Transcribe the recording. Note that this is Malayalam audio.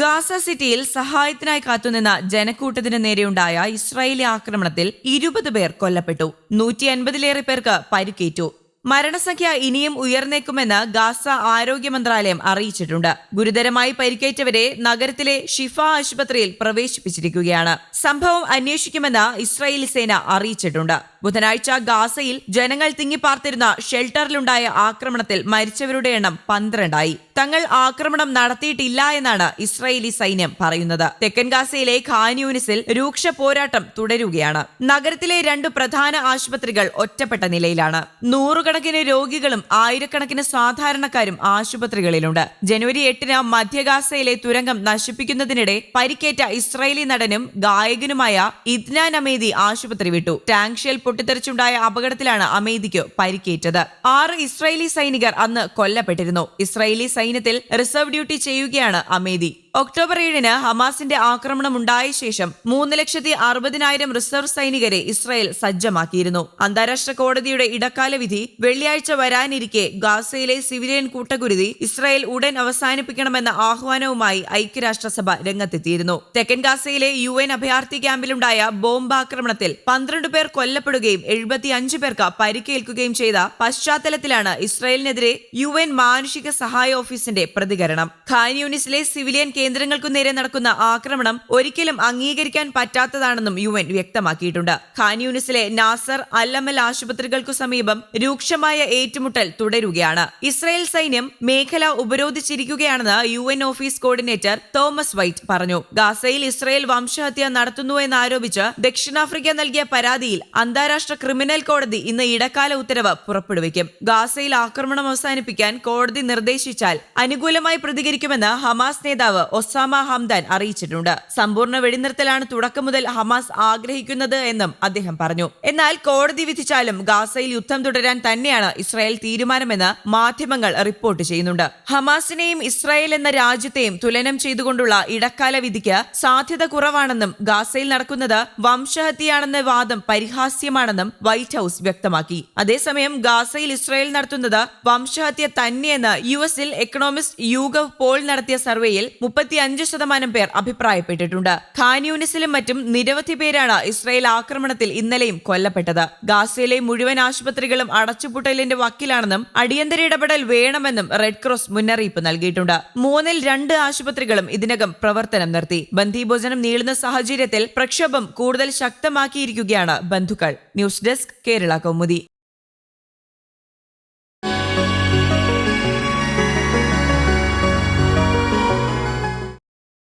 ഗാസ സിറ്റിയിൽ സഹായത്തിനായി കാത്തുനിന്ന ജനക്കൂട്ടത്തിനു നേരെയുണ്ടായ ഇസ്രായേലി ആക്രമണത്തിൽ 20 പേർ കൊല്ലപ്പെട്ടു. 150-ലേറെ പേർക്ക് പരിക്കേറ്റു. മരണസംഖ്യ ഇനിയും ഉയർന്നേക്കുമെന്ന് ഗാസ ആരോഗ്യ മന്ത്രാലയം അറിയിച്ചിട്ടുണ്ട്. ഗുരുതരമായി പരിക്കേറ്റവരെ നഗരത്തിലെ ഷിഫ ആശുപത്രിയിൽ പ്രവേശിപ്പിച്ചിരിക്കുകയാണ്. സംഭവം അന്വേഷിക്കുമെന്ന് ഇസ്രായേലി സേന അറിയിച്ചിട്ടുണ്ട്. ബുധനാഴ്ച ഗാസയിൽ ജനങ്ങൾ തിങ്ങിപ്പാർത്തിരുന്ന ഷെൽട്ടറിലുണ്ടായ ആക്രമണത്തിൽ മരിച്ചവരുടെ എണ്ണം 12ആയി. തങ്ങൾ ആക്രമണം നടത്തിയിട്ടില്ല എന്നാണ് ഇസ്രായേലി സൈന്യം പറയുന്നത്. തെക്കൻ ഗാസയിലെ ഖാൻ യൂനിസിൽ രൂക്ഷ പോരാട്ടം തുടരുകയാണ്. നഗരത്തിലെ 2 പ്രധാന ആശുപത്രികൾ ഒറ്റപ്പെട്ട നിലയിലാണ്. നൂറുകണക്കിന് രോഗികളും ആയിരക്കണക്കിന് സാധാരണക്കാരും ആശുപത്രികളിലുണ്ട്. ജനുവരി 8-ന് മധ്യ ഗാസയിലെ തുരങ്കം നശിപ്പിക്കുന്നതിനിടെ പരിക്കേറ്റ ഇസ്രായേലി നടനും ഗായകനുമായ ഇദ്നാൻ അമേദി ആശുപത്രി വിട്ടു. ടാങ്ക് ഷെൽ പൊട്ടിത്തെറിച്ചുണ്ടായ അപകടത്തിലാണ് അമേദിക്ക് പരിക്കേറ്റത്. 6 ഇസ്രായേലി സൈനികർ അന്ന് കൊല്ലപ്പെട്ടിരുന്നു. ഇസ്രായേലി സൈന്യത്തിൽ റിസർവ് ഡ്യൂട്ടി ചെയ്യുകയാണ് അമേദി. ഒക്ടോബർ 7-ന് ഹമാസിന്റെ ആക്രമണമുണ്ടായ ശേഷം 3,60,000 റിസർവ് സൈനികരെ ഇസ്രായേൽ സജ്ജമാക്കിയിരുന്നു. അന്താരാഷ്ട്ര കോടതിയുടെ ഇടക്കാല വിധി വെള്ളിയാഴ്ച വരാനിരിക്കെ ഗാസയിലെ സിവിലിയൻ കൂട്ടക്കുരുതി ഇസ്രായേൽ ഉടൻ അവസാനിപ്പിക്കണമെന്ന ആഹ്വാനവുമായി ഐക്യരാഷ്ട്രസഭ രംഗത്തെത്തിയിരുന്നു. തെക്കൻ ഗാസയിലെ UN അഭയാർത്ഥി ക്യാമ്പിലുണ്ടായ ബോംബാക്രമണത്തിൽ 12 പേർ കൊല്ലപ്പെടുകയും 75 പേർക്ക് പരിക്കേൽക്കുകയും ചെയ്ത പശ്ചാത്തലത്തിലാണ് ഇസ്രായേലിനെതിരെ UN മാനുഷിക സഹായ ഓഫീസിന്റെ പ്രതികരണം. ഖാൻ യൂനിസിലെ സിവിലിയൻ കേന്ദ്രങ്ങൾക്കു നേരെ നടക്കുന്ന ആക്രമണം ഒരിക്കലും അംഗീകരിക്കാൻ പറ്റാത്തതാണെന്നും UN വ്യക്തമാക്കിയിട്ടുണ്ട്. ഖാൻ യൂനിസിലെ നാസർ അൽ-അമൽ ആശുപത്രികൾക്കു സമീപം രൂക്ഷമായ ഏറ്റുമുട്ടൽ തുടരുകയാണ്. ഇസ്രായേൽ സൈന്യം മേഖല ഉപരോധിച്ചിരിക്കുകയാണെന്ന് UN office coordinator Thomas white പറഞ്ഞു. ഗാസയിൽ ഇസ്രായേൽ വംശഹത്യ നടത്തുന്നുവെന്നാരോപിച്ച് ദക്ഷിണാഫ്രിക്ക നൽകിയ പരാതിയിൽ അന്താരാഷ്ട്ര ക്രിമിനൽ കോടതി ഇന്ന് ഇടക്കാല ഉത്തരവ് പുറപ്പെടുവിക്കും. ഗാസയിൽ ആക്രമണം അവസാനിപ്പിക്കാൻ കോടതി നിർദ്ദേശിച്ചാൽ അനുകൂലമായി പ്രതികരിക്കുമെന്ന് ഹമാസ് നേതാവ് ഒസാമ ഹംദാൻ അറിയിച്ചിട്ടുണ്ട്. സമ്പൂർണ്ണ വെടിനിർത്തലാണ് തുടക്കം മുതൽ ഹമാസ് ആഗ്രഹിക്കുന്നത് എന്നും അദ്ദേഹം പറഞ്ഞു. എന്നാൽ കോടതി വിധിച്ചാലും ഗാസയിൽ യുദ്ധം തുടരാൻ തന്നെയാണ് ഇസ്രായേൽ തീരുമാനമെന്ന് മാധ്യമങ്ങൾ റിപ്പോർട്ട് ചെയ്യുന്നുണ്ട്. ഹമാസിനെയും ഇസ്രായേൽ എന്ന രാജ്യത്തെയും തുലനം ചെയ്തുകൊണ്ടുള്ള ഇടക്കാല വിധിക്ക് സാധ്യത കുറവാണെന്നും ഗാസയിൽ നടക്കുന്നത് വംശഹത്യയാണെന്ന വാദം പരിഹാസ്യമാണെന്നും വൈറ്റ് ഹൌസ് വ്യക്തമാക്കി. അതേസമയം ഗാസയിൽ ഇസ്രായേൽ നടത്തുന്നത് വംശഹത്യ തന്നെയെന്ന് US എക്കണോമിസ്റ്റ് യൂഗവ് പോൾ നടത്തിയ സർവേയിൽ 35% പേർ അഭിപ്രായപ്പെട്ടിട്ടുണ്ട്. ഖാൻ യൂനിസിലും മറ്റും നിരവധി പേരാണ് ഇസ്രായേൽ ആക്രമണത്തിൽ ഇന്നലെയും കൊല്ലപ്പെട്ടത്. ഗാസയിലെ മുഴുവൻ ആശുപത്രികളും അടച്ചുപൂട്ടലിന്റെ വക്കിലാണെന്നും അടിയന്തര ഇടപെടൽ വേണമെന്നും റെഡ് ക്രോസ് മുന്നറിയിപ്പ് നൽകിയിട്ടുണ്ട്. 3-ൽ 2 ആശുപത്രികളും ഇതിനകം പ്രവർത്തനം നിർത്തി. ബന്ദിഭോജനം നീളുന്ന സാഹചര്യത്തിൽ പ്രക്ഷോഭം കൂടുതൽ ശക്തമാക്കിയിരിക്കുകയാണ് ബന്ധുക്കൾ. News desk Kerala Kaumudi.